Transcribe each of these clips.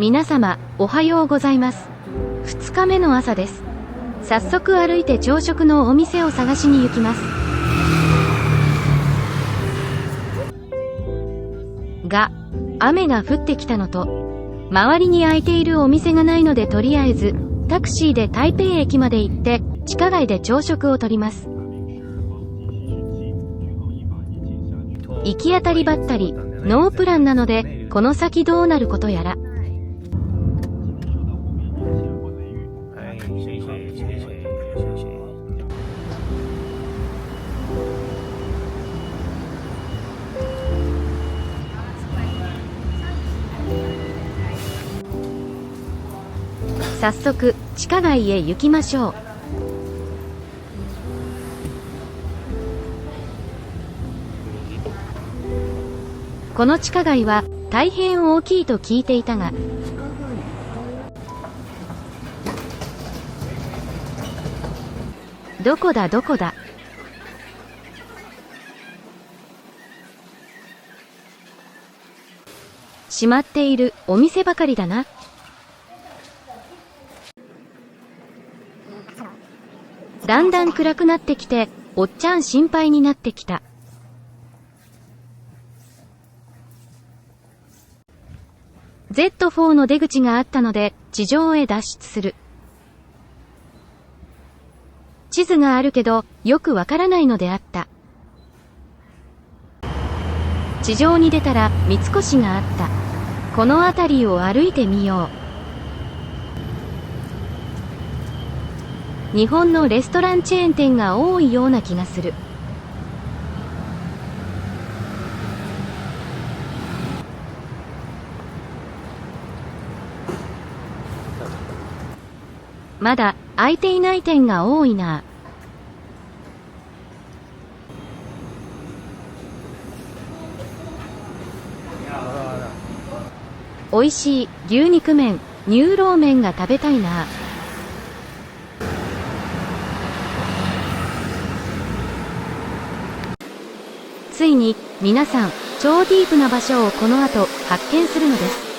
皆様、おはようございます。2日目の朝です。早速歩いて朝食のお店を探しに行きます。が、雨が降ってきたのと、周りに開いているお店がないのでとりあえず、タクシーで台北駅まで行って、地下街で朝食をとります。行き当たりばったり、ノープランなので、この先どうなることやら。早速、地下街へ行きましょう。この地下街は大変大きいと聞いていたが、どこだどこだ。閉まっているお店ばかりだな。だんだん暗くなってきて、おっちゃん心配になってきた。Z4 の出口があったので、地上へ脱出する。地図があるけど、よくわからないのであった。地上に出たら、三越があった。この辺りを歩いてみよう。日本のレストランチェーン店が多いような気がする。まだ開いていない店が多いな。おいしい牛肉麺、乳老麺が食べたいな。ついに皆さん、超ディープな場所をこの後発見するのです。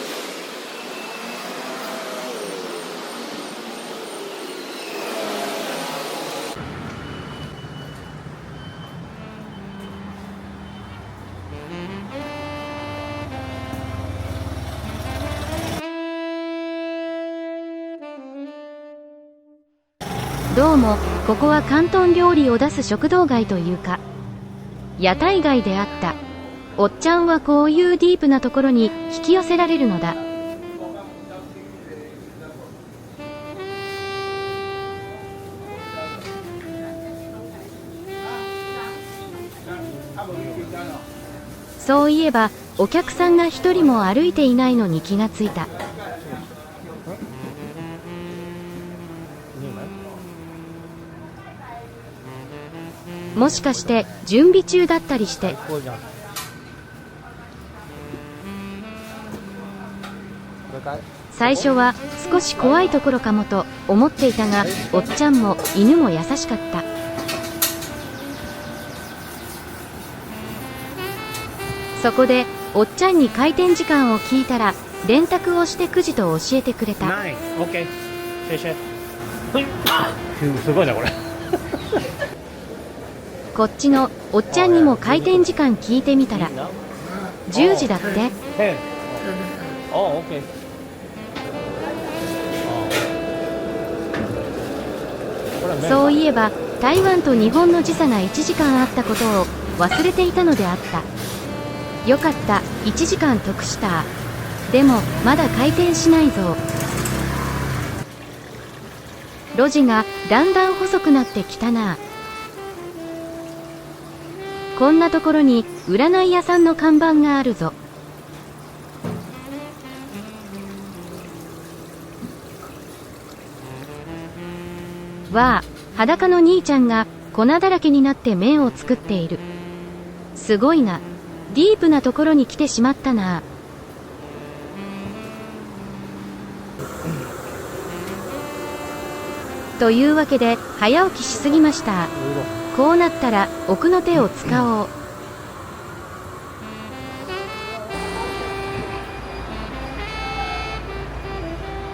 どうも、ここは広東料理を出す食堂街というか、屋台街であった。おっちゃんはこういうディープなところに引き寄せられるのだ。そういえば、お客さんが一人も歩いていないのに気がついた。もしかして準備中だったりして。最初は少し怖いところかもと思っていたが、おっちゃんも犬も優しかった。そこでおっちゃんに開店時間を聞いたら、電卓をして9時と教えてくれた。すごいなこれ。こっちのおっちゃんにも開店時間聞いてみたら、10時だって。そういえば台湾と日本の時差が1時間あったことを忘れていたのであった。よかった、1時間得した。でもまだ開店しないぞ。路地がだんだん細くなってきたな。こんなところに占い屋さんの看板があるぞ。わあ、裸の兄ちゃんが粉だらけになって麺を作っている。すごいな。ディープなところに来てしまったな。というわけで早起きしすぎました。こうなったら奥の手を使おう。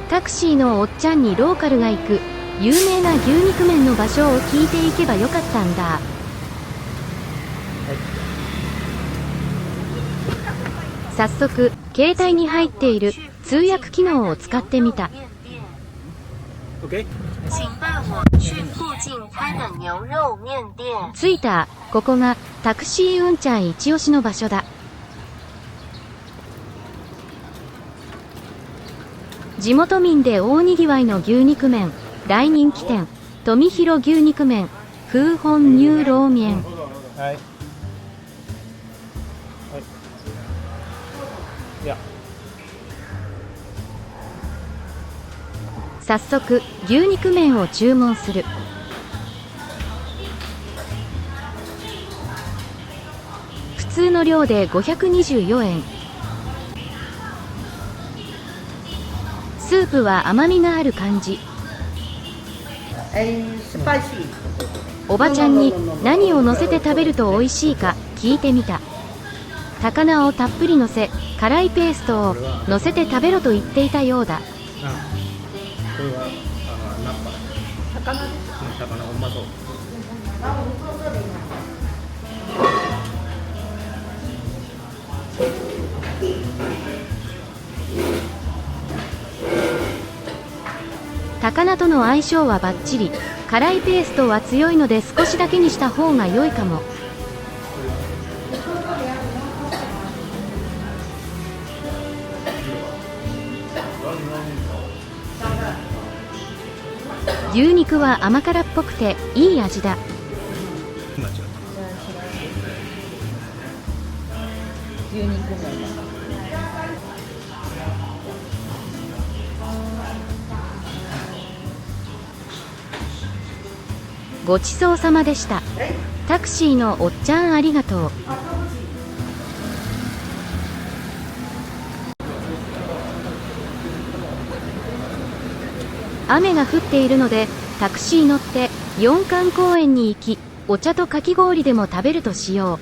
タクシーのおっちゃんにローカルが行く有名な牛肉麺の場所を聞いていけばよかったんだ。早速携帯に入っている通訳機能を使ってみた。着いた。ここがタクシーうんちゃん一押しの場所だ。地元民で大にぎわいの牛肉麺、大人気店、富広牛肉麺、風本乳老麺。はい。はい。いや。早速牛肉麺を注文する。普通の量で524円。スープは甘みがある感じ。おばちゃんに何を乗せて食べると美味しいか聞いてみた。高菜をたっぷり乗せ、辛いペーストを乗せて食べろと言っていたようだ。これはナッパ。魚です。魚うまそう。高菜との相性はバッチリ。辛いペーストは強いので少しだけにした方が良いかも。牛肉は甘辛っぽくていい味だ。牛肉麺ごちそうさまでした。タクシーのおっちゃんありがとう。雨が降っているのでタクシー乗って四冠公園に行き、お茶とかき氷でも食べるとしよ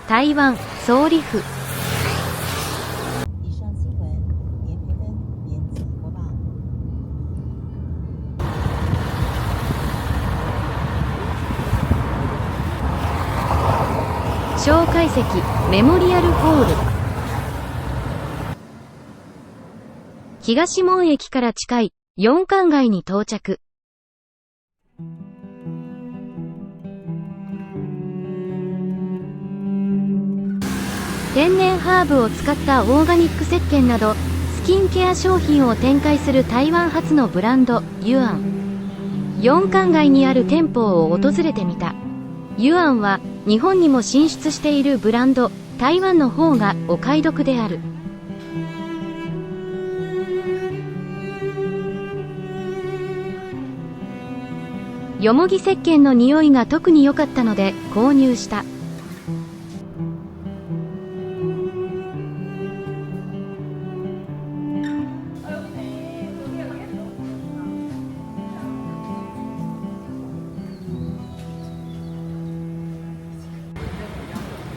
う。台湾総理府。蒋介石メモリアルホール。東門駅から近い四冠街に到着。天然ハーブを使ったオーガニック石鹸などスキンケア商品を展開する台湾発のブランドユアン。四冠街にある店舗を訪れてみた。ユアンは日本にも進出しているブランド。台湾の方がお買い得である。よもぎ石鹸の匂いが特に良かったので購入した。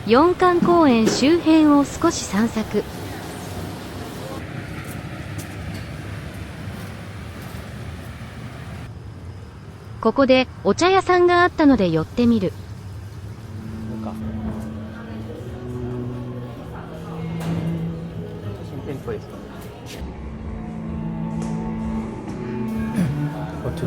四冠公園周辺を少し散策。ここでお茶屋さんがあったので寄ってみる。新店舗ですか。こっち。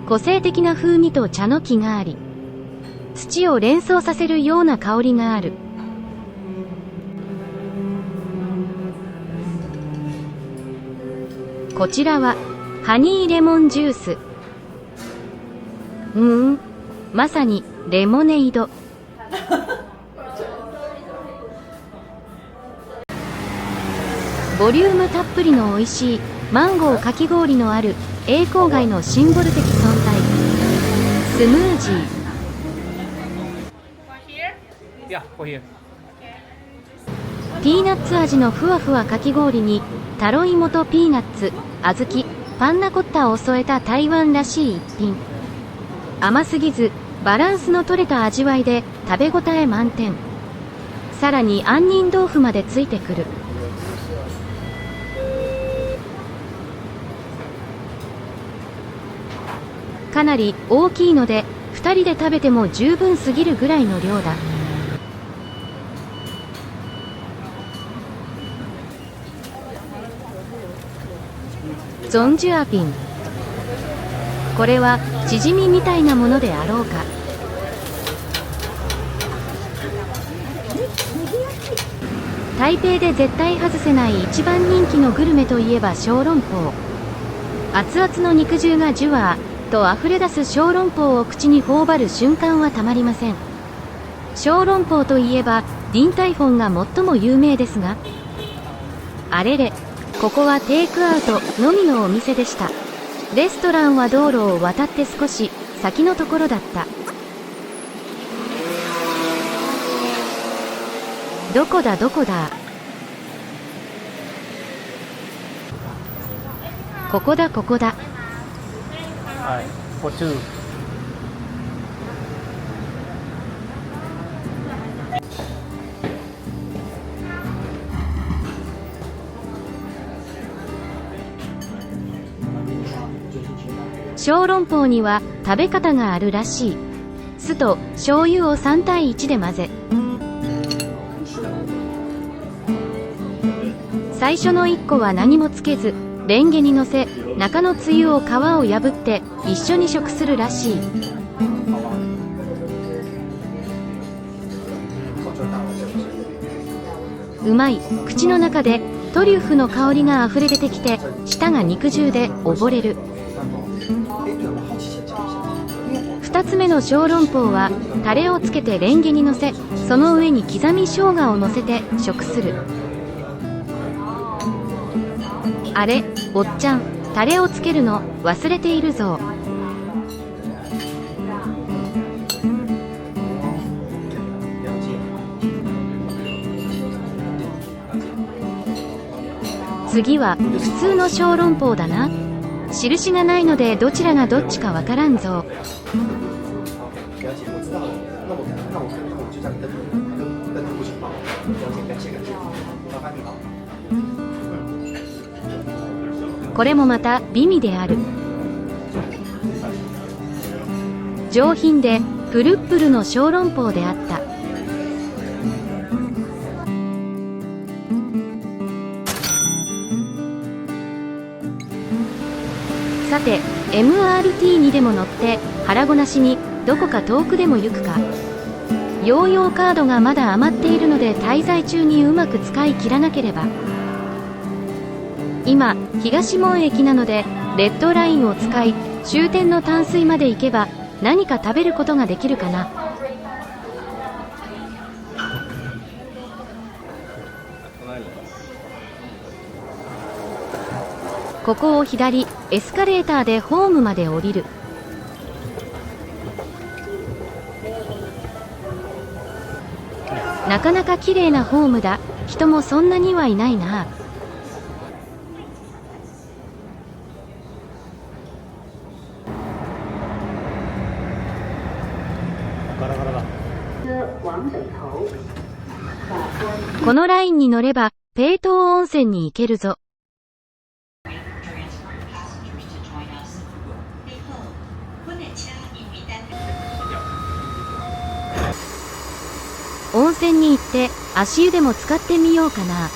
個性的な風味と茶の木があり、土を連想させるような香りがある。こちらはハニーレモンジュース。まさにレモネイド。ボリュームたっぷりの美味しいマンゴーかき氷のある栄光街のシンボル的存在。スムージー。Yeah, for here. ピーナッツ味のふわふわかき氷にタロイモとピーナッツ、小豆、パンナコッタを添えた台湾らしい一品。甘すぎずバランスの取れた味わいで食べ応え満点。さらに杏仁豆腐までついてくる。かなり大きいので2人で食べても十分すぎるぐらいの量だ。ゾンジュアピン。これはチヂミみたいなものであろうか。台北で絶対外せない一番人気のグルメといえば小籠包。熱々の肉汁がジュワーと溢れ出す小籠包を口に頬張る瞬間はたまりません。小籠包といえばディンタイフォンが最も有名ですが、あれれ、ここはテイクアウトのみのお店でした。レストランは道路を渡って少し先のところだった。どこだどこだ。ここだここだ。はい、for two. 小籠包には食べ方があるらしい。酢と醤油を3対1で混ぜ、最初の1個は何もつけずレンゲにのせ、中のつゆを皮を破って一緒に食するらしい。うまい。口の中でトリュフの香りがあふれ出てきて舌が肉汁で溺れる。2つ目の小籠包はタレをつけてレンゲにのせ、その上に刻み生姜をのせて食する。あれ、おっちゃん、タレをつけるの忘れているぞ。次は普通の小籠包だな。印がないのでどちらがどっちかわからんぞ。これもまた美味である。上品でプルップルの小籠包であった。さて MRT にでも乗って腹ごなしにどこか遠くでも行くか。ヨーヨーカードがまだ余っているので滞在中にうまく使い切らなければ。今東門駅なのでレッドラインを使い終点の淡水まで行けば何か食べることができるかな。ここを左、エスカレーターでホームまで降りる。なかなか綺麗なホームだ。人もそんなにはいないな。ガラガラだ。このラインに乗ればペイトー温泉に行けるぞ。温泉に行って足湯でも使ってみようかな。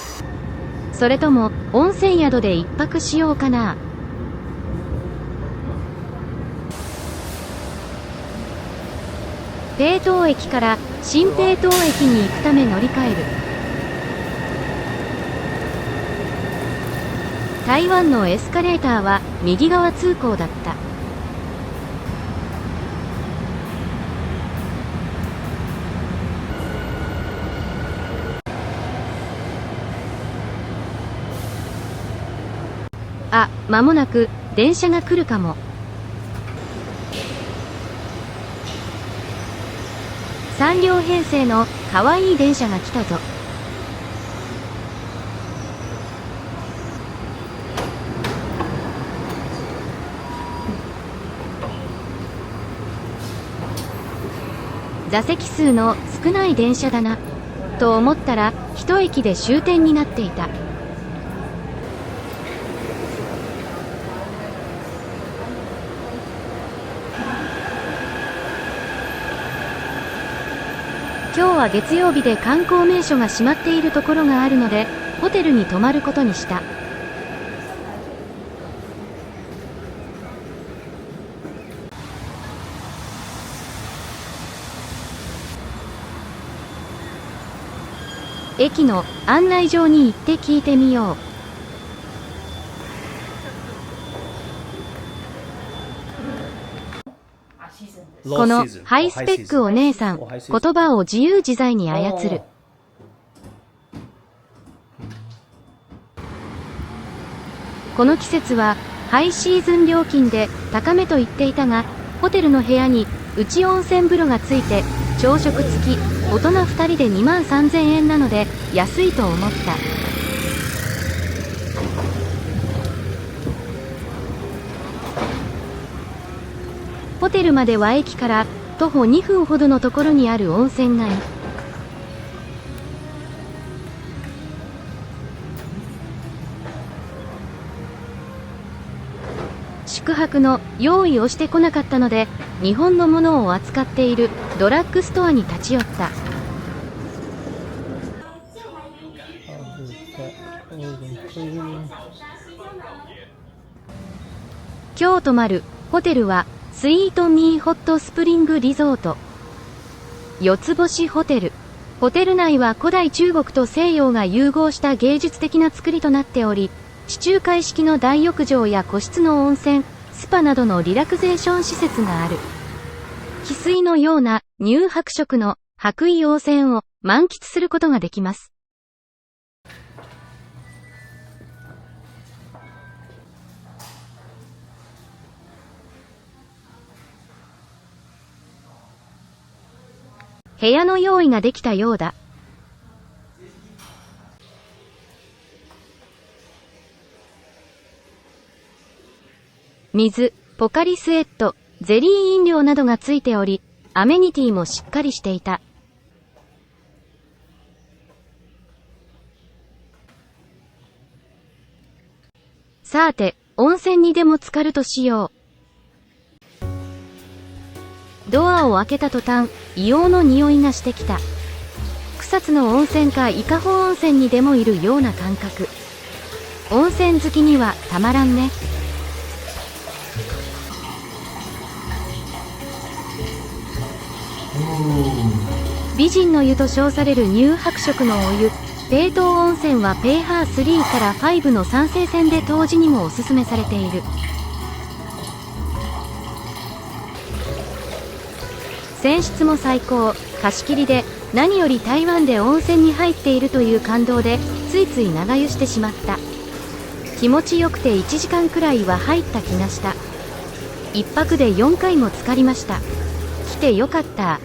それとも温泉宿で一泊しようかな。ペイトー駅から新ペイトー駅に行くため乗り換える。台湾のエスカレーターは右側通行だった。あ、間もなく電車が来るかも。3両編成のかわいい電車が来たぞ。座席数の少ない電車だなと思ったら一駅で終点になっていた。今日は月曜日で観光名所が閉まっているところがあるのでホテルに泊まることにした。駅の案内状に行って聞いてみよう。このハイスペックお姉さん、言葉を自由自在に操る。この季節はハイシーズン料金で高めと言っていたが、ホテルの部屋に内温泉風呂がついて朝食付き、大人2人で23,000円なので安いと思った。ホテルまでは駅から徒歩2分ほどのところにある温泉街。宿泊の用意をしてこなかったので日本のものを扱っているドラッグストアに立ち寄った。今日泊まるホテルはスイートミーホットスプリングリゾート4つ星ホテル。ホテル内は古代中国と西洋が融合した芸術的な作りとなっており、地中海式の大浴場や個室の温泉、スパなどのリラクゼーション施設がある。翡翠のような乳白色の白衣温泉を満喫することができます。部屋の用意ができたようだ。水、ポカリスエット、ゼリー飲料などがついており、アメニティもしっかりしていた。さて、温泉にでも浸かるとしよう。ドアを開けた途端、硫黄の匂いがしてきた。草津の温泉か伊香保温泉にでもいるような感覚。温泉好きにはたまらんね。美人の湯と称される乳白色のお湯、ペイトー温泉はペーハー3から5の酸性線で当時にもおすすめされている。泉質も最高、貸し切りで、何より台湾で温泉に入っているという感動で、ついつい長湯してしまった。気持ちよくて1時間くらいは入った気がした。一泊で4回も浸かりました。来てよかった。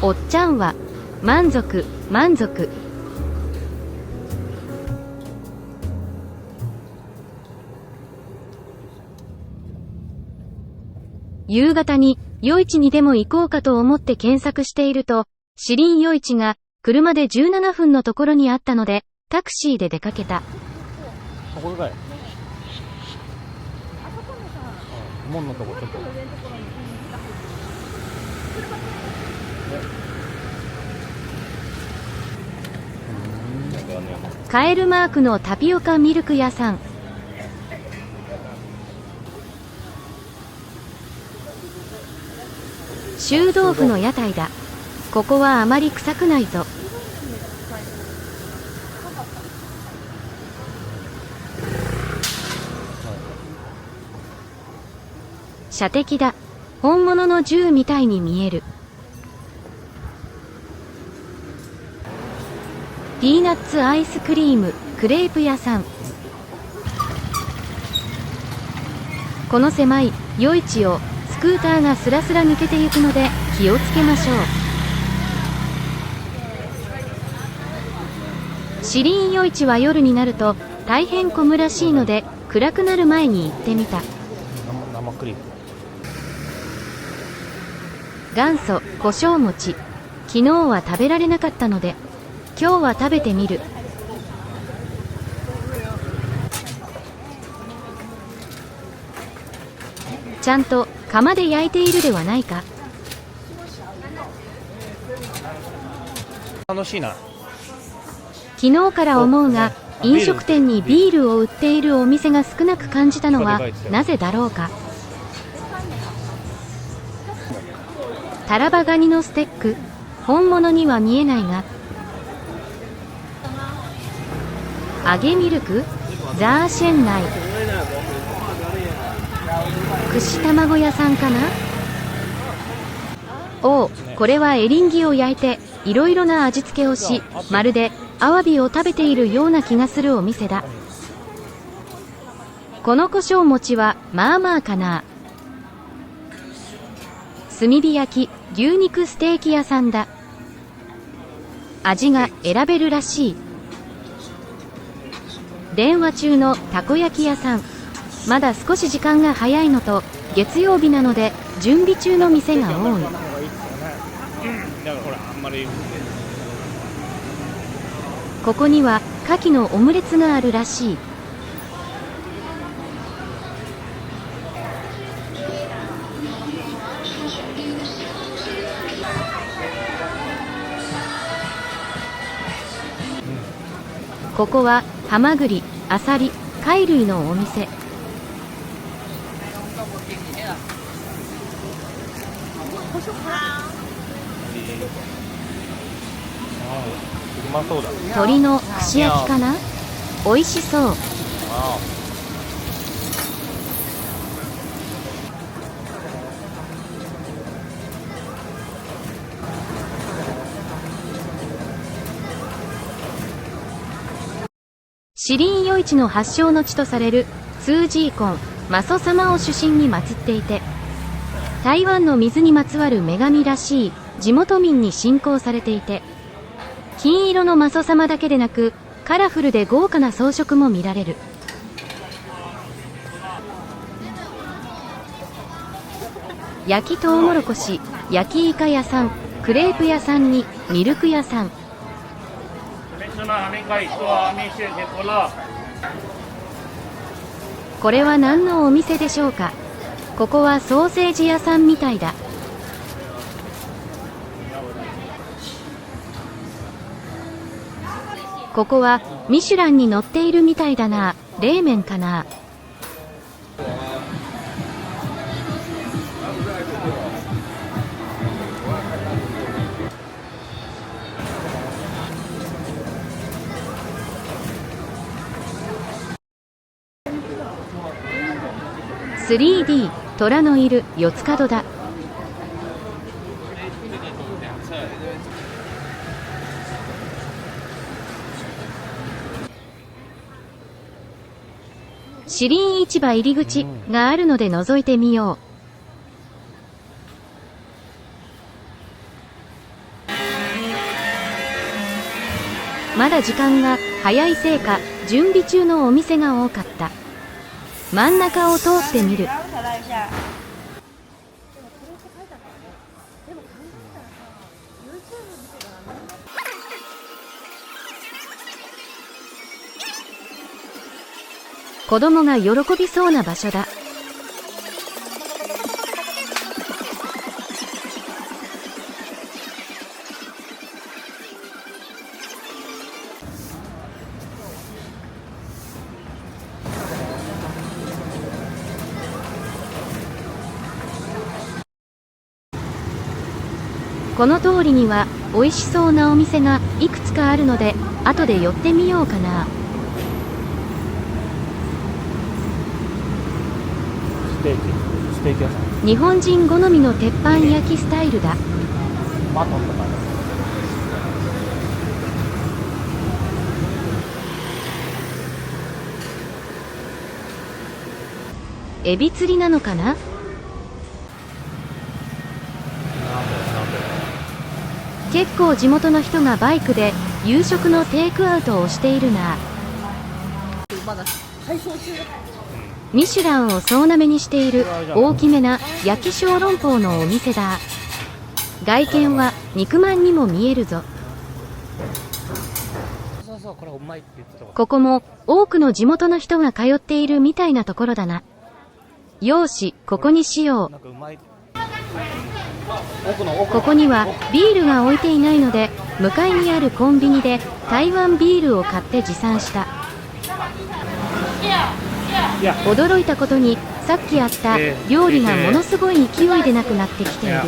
おっちゃんは、満足、満足。夕方に、夜市にでも行こうかと思って検索していると、士林夜市が車で17分のところにあったので、タクシーで出かけた。そこかい。門のとこちょっと。カエルマークのタピオカミルク屋さん。臭豆腐の屋台だ。ここはあまり臭くないぞ。射的だ。本物の銃みたいに見える。ピーナッツアイスクリーム、クレープ屋さん。この狭い夜市をスクーターがスラスラ抜けていくので気をつけましょう。シリン夜市は夜になると大変混むらしいので、暗くなる前に行ってみた。生クリーム。元祖胡椒餅。昨日は食べられなかったので今日は食べてみる。ちゃんと窯で焼いているではないか。楽しいな。昨日から思うが、飲食店にビールを売っているお店が少なく感じたのはなぜだろうか。タラバガニのステック、本物には見えないが、揚げミルク、ザーシェン内、串卵屋さんかな。おお、これはエリンギを焼いていろいろな味付けをし、まるでアワビを食べているような気がするお店だ。この胡椒餅はまあまあかな。炭火焼き牛肉ステーキ屋さんだ。味が選べるらしい。電話中のたこ焼き屋さん。まだ少し時間が早いのと月曜日なので準備中の店が多い。だからほらあんまり。ここには牡蠣のオムレツがあるらしい。ここはハマグリ、アサリ、貝類のお店。うまそうだ。鶏の串焼きかな。美味しそう。シリン夜市の発祥の地とされるツージーコン、マソ様を主神に祀っていて、台湾の水にまつわる女神らしい地元民に信仰されていて、金色のマソ様だけでなくカラフルで豪華な装飾も見られる。焼きとうもろこし、焼きイカ屋さん、クレープ屋さんにミルク屋さん。これは何のお店でしょうか。ここはソーセージ屋さんみたいだ。ここはミシュランに載っているみたいだな。冷麺かな。3D 虎のいる四つ角だ。シリン市場入り口があるので覗いてみよう。まだ時間が早いせいか準備中のお店が多かった。真ん中を通ってみる。子供が喜びそうな場所だ。この通りには美味しそうなお店がいくつかあるので後で寄ってみようかな。ステーキ屋さん。日本人好みの鉄板焼きスタイルだ。マトンとかね。エビ釣りなのかな。結構地元の人がバイクで夕食のテイクアウトをしているな。まだ配送中だ。ミシュランを総なめにしている大きめな焼き小籠包のお店だ。外見は肉まんにも見えるぞ。そうそう、これうまいって言ってたわ。ここも多くの地元の人が通っているみたいなところだな。よーし、ここにしよう。なんかうまい。ここにはビールが置いていないので、向かいにあるコンビニで台湾ビールを買って持参した。驚いたことに、さっきあった料理がものすごい勢いでなくなってきている。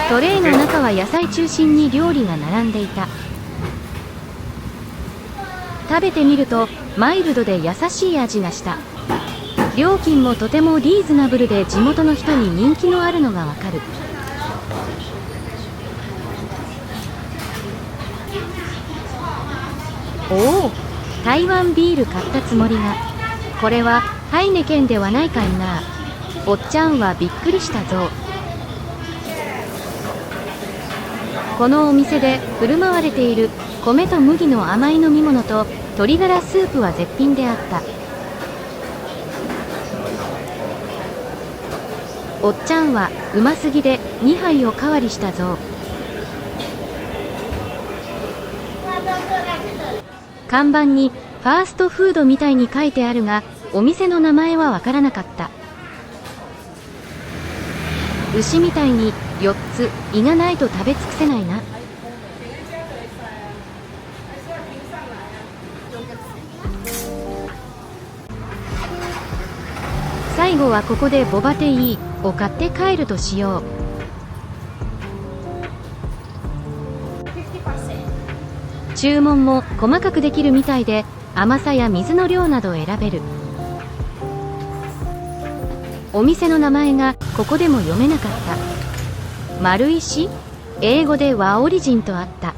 トレイの中は野菜中心に料理が並んでいた。食べてみるとマイルドで優しい味がした。料金もとてもリーズナブルで地元の人に人気のあるのがわかる。おお、台湾ビール買ったつもりが、これはハイネケンではないかいな。おっちゃんはびっくりしたぞ。このお店で振る舞われている米と麦の甘い飲み物と鶏ガラスープは絶品であった。おっちゃんはうますぎで2杯おかわりしたぞ。看板にファーストフードみたいに書いてあるが、お店の名前はわからなかった。牛みたいに4つ胃がないと食べ尽くせないな。最後はここでボバティーを買って帰るとしよう。注文も細かくできるみたいで、甘さや水の量など選べる。お店の名前がここでも読めなかった。丸石？英語で和オリジンとあった。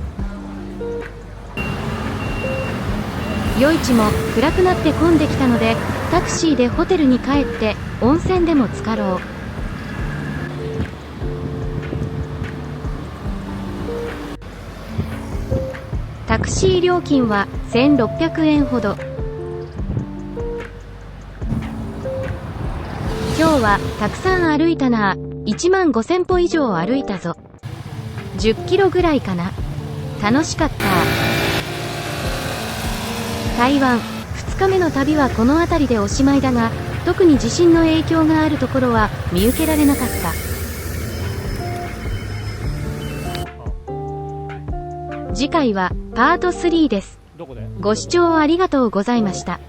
夜市も暗くなって混んできたので、タクシーでホテルに帰って温泉でも浸かろう。タクシー料金は1600円ほど。今日はたくさん歩いたな。1万5000歩以上歩いたぞ。10キロぐらいかな。楽しかった。台湾2日目の旅はこの辺りでおしまいだが、特に地震の影響があるところは見受けられなかった。次回はパート3です。ご視聴ありがとうございました。